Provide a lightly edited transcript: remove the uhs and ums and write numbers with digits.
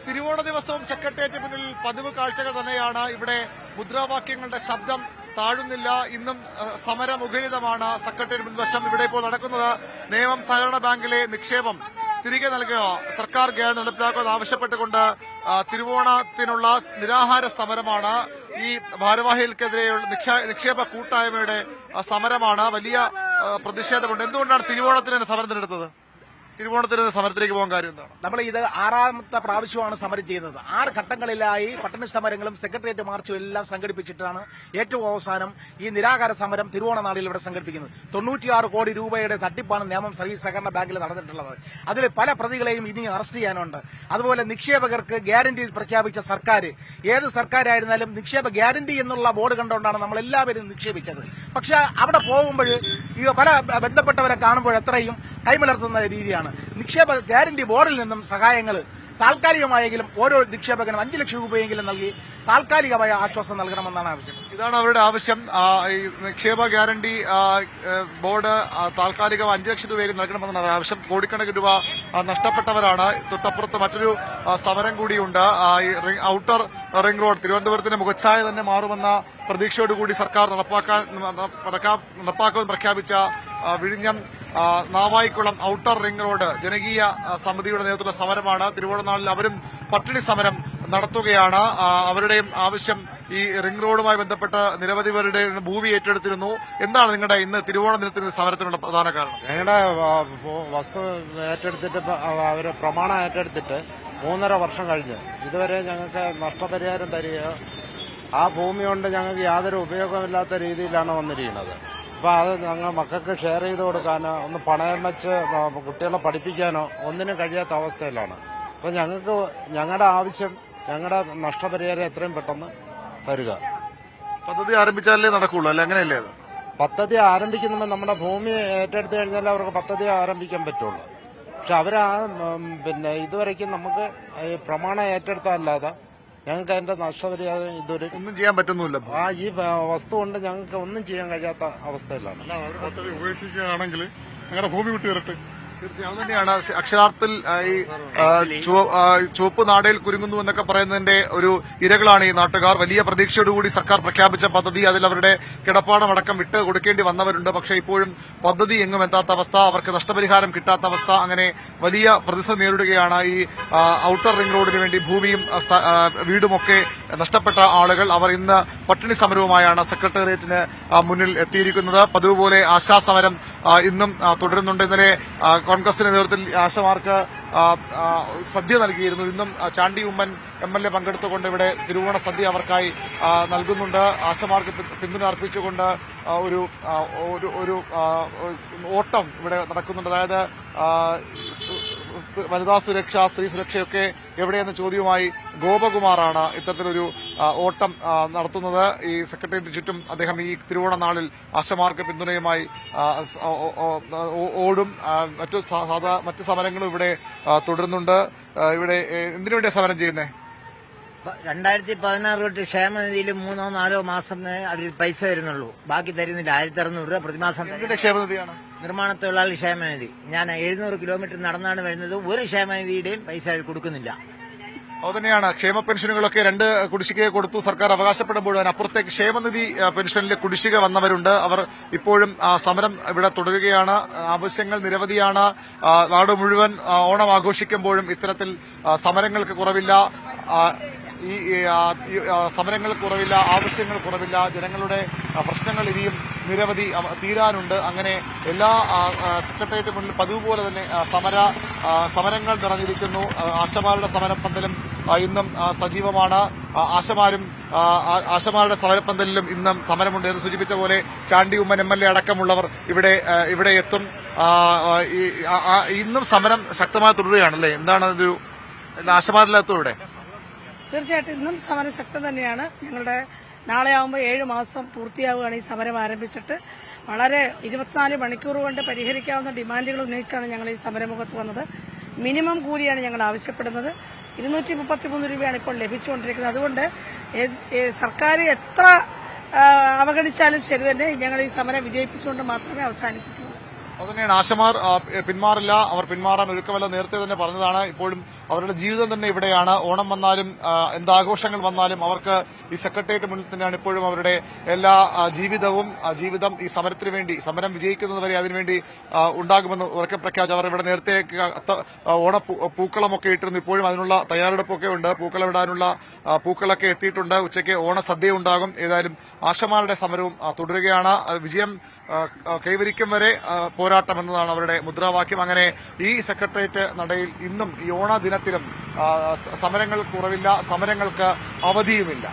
തിരുവോണ ദിവസവും സെക്രട്ടേറിയറ്റ് മുന്നിൽ പതിവ് കാഴ്ചകൾ തന്നെയാണ്. ഇവിടെ മുദ്രാവാക്യങ്ങളുടെ ശബ്ദം താഴുന്നില്ല. ഇന്നും സമരമുഖരിതമാണ് സെക്രട്ടേറിയറ്റ് മുൻവശം. ഇവിടെ ഇപ്പോൾ നടക്കുന്നത് നേമം സഹകരണ ബാങ്കിലെ നിക്ഷേപം തിരികെ നൽകുക, സർക്കാർ ഗ്യാരണ്ടി നടപ്പിലാക്കുമെന്ന് ആവശ്യപ്പെട്ടുകൊണ്ട് തിരുവോണത്തിനുള്ള നിരാഹാര സമരമാണ്. ഈ ഭാരവാഹികൾക്കെതിരെയുള്ള നിക്ഷേപ കൂട്ടായ്മയുടെ സമരമാണ്. വലിയ പ്രതിഷേധമുണ്ട്. എന്തുകൊണ്ടാണ് തിരുവോണത്തിന് സമരം തിരഞ്ഞെടുത്തത്? തിരുവോണത്തിന് സമരത്തിലേക്ക് പോകാൻ കാര്യം എന്താണ്? നമ്മൾ ഇത് 6ാമത്തെ പ്രാവശ്യമാണ് സമരം ചെയ്യുന്നത്. 6 ഘട്ടങ്ങളിലായി പട്ടണ സമരങ്ങളും സെക്രട്ടേറിയറ്റ് മാർച്ചും എല്ലാം സംഘടിപ്പിച്ചിട്ടാണ് ഏറ്റവും അവസാനം ഈ നിരാഹാര സമരം തിരുവോണ നാളിൽ ഇവിടെ സംഘടിപ്പിക്കുന്നത്. 96 കോടി രൂപയുടെ തട്ടിപ്പാണ് നേമം സർവീസ് സഹകരണ ബാങ്കിൽ നടന്നിട്ടുള്ളത്. അതിൽ പല പ്രതികളെയും ഇനി അറസ്റ്റ് ചെയ്യാനുണ്ട്. അതുപോലെ നിക്ഷേപകർക്ക് ഗ്യാരണ്ടി പ്രഖ്യാപിച്ച സർക്കാർ, ഏത് സർക്കാരായിരുന്നാലും നിക്ഷേപ ഗ്യാരണ്ടി എന്നുള്ള ബോർഡ് കണ്ടുകൊണ്ടാണ് നമ്മളെല്ലാവരും നിക്ഷേപിച്ചത്. പക്ഷെ അവിടെ പോകുമ്പോൾ ഈ പല ബന്ധപ്പെട്ടവരെ കാണുമ്പോൾ എത്രയും കൈമലർത്തുന്ന രീതിയാണ്. നിക്ഷേപ ഗ്യാരണ്ടി ബോർഡിൽ നിന്നും സഹായങ്ങൾ താൽക്കാലികമായെങ്കിലും ഓരോ നിക്ഷേപകനും 5 ലക്ഷം രൂപയെങ്കിലും നൽകി താൽക്കാലികമായ ആശ്വാസം നൽകണമെന്നാണ് ആവശ്യം. ഇതാണ് അവരുടെ ആവശ്യം. ഈ നിക്ഷേപ ഗ്യാരണ്ടി ബോർഡ് താൽക്കാലികം 5 ലക്ഷം രൂപയെങ്കിലും നൽകണമെന്നാണ് ആവശ്യം. കോടിക്കണക്കിന് രൂപ നഷ്ടപ്പെട്ടവരാണ്. തൊട്ടപ്പുറത്ത് മറ്റൊരു സമരം കൂടിയുണ്ട്. ഔട്ടർ റിംഗ് റോഡ് തിരുവനന്തപുരത്തിന്റെ മുഖച്ഛായ തന്നെ മാറുമെന്ന പ്രതീക്ഷയോടുകൂടി സർക്കാർ നടപ്പാക്കുമെന്ന് പ്രഖ്യാപിച്ച വിഴിഞ്ഞം നാവായിക്കുളം ഔട്ടർ റിംഗ് റോഡ് ജനകീയ സമിതിയുടെ നേതൃത്വത്തിലുള്ള സമരമാണ്. തിരുവോണനാളിൽ അവരും പട്ടിണി സമരം നടത്തുകയാണ്. അവരുടെയും ആവശ്യം ഈ റിംഗ് റോഡുമായി ബന്ധപ്പെട്ട് നിരവധി പേരുടെ ഭൂമി ഏറ്റെടുത്തിരുന്നു. എന്താണ് നിങ്ങളുടെ ഇന്ന് തിരുവോണ ദിനത്തിന് സമരത്തിനുള്ള പ്രധാന കാരണം? ഞങ്ങളുടെ വസ്തു ഏറ്റെടുത്തിട്ട് അവര് പ്രമാണം ഏറ്റെടുത്തിട്ട് 3.5 വർഷം കഴിഞ്ഞ് ഇതുവരെ ഞങ്ങൾക്ക് നഷ്ടപരിഹാരം തരികയോ ആ ഭൂമി കൊണ്ട് ഞങ്ങൾക്ക് യാതൊരു ഉപയോഗമില്ലാത്ത രീതിയിലാണ് വന്നിരിക്കുന്നത്. അപ്പൊ അത് ഞങ്ങൾ മക്കൾക്ക് ഷെയർ ചെയ്ത് കൊടുക്കാനോ ഒന്ന് പണയം വെച്ച് കുട്ടികളെ പഠിപ്പിക്കാനോ ഒന്നിനും കഴിയാത്ത അവസ്ഥയിലാണ്. അപ്പൊ ഞങ്ങൾക്ക് ഞങ്ങളുടെ ആവശ്യം ഞങ്ങളുടെ നഷ്ടപരിഹാരം എത്രയും പെട്ടെന്ന് തരിക. പദ്ധതി ആരംഭിച്ചാലേ നടക്കുള്ളൂ, അല്ലെ? അങ്ങനെയല്ലേ? പദ്ധതി ആരംഭിക്കുമ്പോൾ നമ്മുടെ ഭൂമി ഏറ്റെടുത്തു കഴിഞ്ഞാൽ അവർക്ക് പദ്ധതി ആരംഭിക്കാൻ പറ്റുള്ളൂ. പക്ഷെ പിന്നെ ഇതുവരയ്ക്കും നമുക്ക് ഈ പ്രമാണം ഏറ്റെടുത്തല്ലാതെ ഞങ്ങൾക്ക് അതിന്റെ നഷ്ടപരിഹാരം ഇതുവരെ ഒന്നും ചെയ്യാൻ പറ്റുന്നില്ല. ഈ വസ്തു കൊണ്ട് ഞങ്ങൾക്ക് ഒന്നും ചെയ്യാൻ കഴിയാത്ത അവസ്ഥയിലാണ്. പദ്ധതി ഉപേക്ഷിക്കുകയാണെങ്കിൽ ഞങ്ങളുടെ ഭൂമി വിട്ടു തരട്ടെ. തീർച്ചയായും അത് തന്നെയാണ് അക്ഷരാർത്ഥത്തിൽ ഈ ചുവപ്പ് നാടയിൽ കുരുങ്ങുന്നു എന്നൊക്കെ പറയുന്നതിന്റെ ഒരു ഇരകളാണ് ഈ നാട്ടുകാർ. വലിയ പ്രതീക്ഷയോടുകൂടി സർക്കാർ പ്രഖ്യാപിച്ച പദ്ധതി, അതിൽ അവരുടെ കിടപ്പാടമടക്കം വിട്ട് കൊടുക്കേണ്ടി വന്നവരുണ്ട്. പക്ഷേ ഇപ്പോഴും പദ്ധതി എങ്ങും എത്താത്ത അവസ്ഥ, അവർക്ക് നഷ്ടപരിഹാരം കിട്ടാത്ത അവസ്ഥ, അങ്ങനെ വലിയ പ്രതിസന്ധി നേരിടുകയാണ്. ഈ ഔട്ടർ റിംഗ് റോഡിന് വേണ്ടി ഭൂമിയും വീടുമൊക്കെ നഷ്ടപ്പെട്ട ആളുകൾ. അവർ ഇന്ന് പട്ടിണി സമരവുമായാണ് സെക്രട്ടേറിയറ്റിന് മുന്നിൽ എത്തിയിരിക്കുന്നത്. പതിവ് പോലെ ആശാസമരം ഇന്നും തുടരുന്നുണ്ട്. ഇന്നലെ കോൺഗ്രസിന്റെ നേതൃത്വത്തിൽ ആശമാർക്ക് സദ്യ നൽകിയിരുന്നു. ഇന്നും ചാണ്ടി ഉമ്മൻ MLA പങ്കെടുത്തുകൊണ്ട് ഇവിടെ തിരുവോണ സദ്യ അവർക്കായി നൽകുന്നുണ്ട്. ആശമാർക്ക് പിന്തുണ അർപ്പിച്ചുകൊണ്ട് ഒരു ഓട്ടം ഇവിടെ നടക്കുന്നുണ്ട്. അതായത് വനിതാ സുരക്ഷ, സ്ത്രീ സുരക്ഷയൊക്കെ എവിടെയെന്ന ചോദ്യവുമായി ഗോപകുമാറാണ് ഇത്തരത്തിലൊരു ഓട്ടം നടത്തുന്നത്. ഈ സെക്രട്ടേറിയറ്റ് ചുറ്റും അദ്ദേഹം ഈ തിരുവോണ നാളിൽ ആശമാർക്ക് പിന്തുണയുമായി ഓടും. മറ്റു സമരങ്ങളും ഇവിടെ തുടരുന്നുണ്ട്. ഇവിടെ എന്തിനുവേണ്ടിയാ സമരം ചെയ്യുന്നത്? 2016 തൊട്ട് ക്ഷേമനിധിയിൽ 3-4 മാസം അവർ പൈസ തരുന്നുള്ളൂ, ബാക്കി തരുന്നില്ല. 1600 രൂപ പ്രതിമാസം. ക്ഷേമനിധിയാണ് നിർമ്മാണ തൊഴിലാളി ക്ഷേമനിധി. ഞാൻ 700 കിലോമീറ്റർ നടന്നാണ് വരുന്നത്. ഒരു ക്ഷേമനിധിയുടെയും പൈസ അവർ കൊടുക്കുന്നില്ല. അതുതന്നെയാണ് ക്ഷേമ പെൻഷനുകളൊക്കെ 2 കുടിശ്ശിക കൊടുത്തു സർക്കാർ അവകാശപ്പെടുമ്പോഴും അതിനപ്പുറത്തേക്ക് ക്ഷേമനിധി പെൻഷനിലെ കുടിശ്ശിക വന്നവരുണ്ട്. അവർ ഇപ്പോഴും സമരം ഇവിടെ തുടരുകയാണ്. ആവശ്യങ്ങൾ നിരവധിയാണ്. നാട് മുഴുവൻ ഓണം ആഘോഷിക്കുമ്പോഴും ഇത്തരത്തിൽ സമരങ്ങൾക്ക് കുറവില്ല. സമരങ്ങൾ കുറവില്ല, ആവശ്യങ്ങൾ കുറവില്ല. ജനങ്ങളുടെ പ്രശ്നങ്ങൾ ഇനിയും നിരവധി തീരാനുണ്ട്. അങ്ങനെ എല്ലാ സെക്രട്ടേറിയറ്റ് മുന്നിൽ പതിവ് പോലെ തന്നെ സമരങ്ങൾ നിറഞ്ഞിരിക്കുന്നു. ആശമാരുടെ സമരപ്പന്തലും ഇന്നും സജീവമാണ്. ആശമാരുടെ സമരപ്പന്തലിലും ഇന്നും സമരമുണ്ട്. എന്ന് സൂചിപ്പിച്ച പോലെ ചാണ്ടി ഉമ്മൻ MLA അടക്കമുള്ളവർ ഇവിടെ എത്തും. ഇന്നും സമരം ശക്തമായി തുടരുകയാണല്ലേ? എന്താണ് ഒരു ആശമാരിലെത്തും ഇവിടെ? തീർച്ചയായിട്ടും ഇന്നും സമരം ശക്തം തന്നെയാണ്. ഞങ്ങളുടെ നാളെ ആകുമ്പോൾ 7 മാസം പൂർത്തിയാവുകയാണ് ഈ സമരം ആരംഭിച്ചിട്ട്. വളരെ 24 മണിക്കൂർ കൊണ്ട് പരിഹരിക്കാവുന്ന ഡിമാൻഡുകൾ ഉന്നയിച്ചാണ് ഞങ്ങൾ ഈ സമരമുഖത്ത് വന്നത്. മിനിമം കൂലിയാണ് ഞങ്ങൾ ആവശ്യപ്പെടുന്നത്. 233 രൂപയാണ് ഇപ്പോൾ ലഭിച്ചുകൊണ്ടിരിക്കുന്നത്. അതുകൊണ്ട് സർക്കാർ എത്ര അവഗണിച്ചാലും ശരി തന്നെ ഞങ്ങൾ ഈ സമരം വിജയിപ്പിച്ചുകൊണ്ട് മാത്രമേ അവസാനിപ്പിക്കൂ. അതുതന്നെയാണ് ആശമാർ പിന്മാറില്ല, അവർ പിന്മാറാൻ ഒരുക്കമല്ല, നേരത്തെ തന്നെ പറഞ്ഞതാണ്. ഇപ്പോഴും അവരുടെ ജീവിതം തന്നെ ഇവിടെയാണ്. ഓണം വന്നാലും എന്താഘോഷങ്ങൾ വന്നാലും അവർക്ക് ഈ സെക്രട്ടേറിയറ്റ് മുന്നിൽ തന്നെയാണ് ഇപ്പോഴും അവരുടെ എല്ലാ ജീവിതം ഈ സമരത്തിന് വേണ്ടി, സമരം വിജയിക്കുന്നതുവരെ അതിനുവേണ്ടി ഉണ്ടാകുമെന്ന് ഉറക്കെ പ്രഖ്യാപിച്ചു. അവർ ഇവിടെ നേരത്തെ പൂക്കളമൊക്കെ ഇട്ടിരുന്നു. ഇപ്പോഴും അതിനുള്ള തയ്യാറെടുപ്പൊക്കെ ഉണ്ട്. പൂക്കളമിടാനുള്ള പൂക്കളൊക്കെ എത്തിയിട്ടുണ്ട്. ഉച്ചയ്ക്ക് ഓണസദ്യ ഉണ്ടാകും. ഏതായാലും ആശമാരുടെ സമരവും തുടരുകയാണ്. വിജയം കൈവരിക്കും വരെ പോരാട്ടം എന്നതാണ് അവരുടെ മുദ്രാവാക്യം. അങ്ങനെ ഈ സെക്രട്ടേറിയറ്റ് നടയിൽ ഇന്നും ഈ ഓണ ദിനത്തിലും സമരങ്ങൾ കുറവില്ല, സമരങ്ങൾക്ക് അവധിയുമില്ല.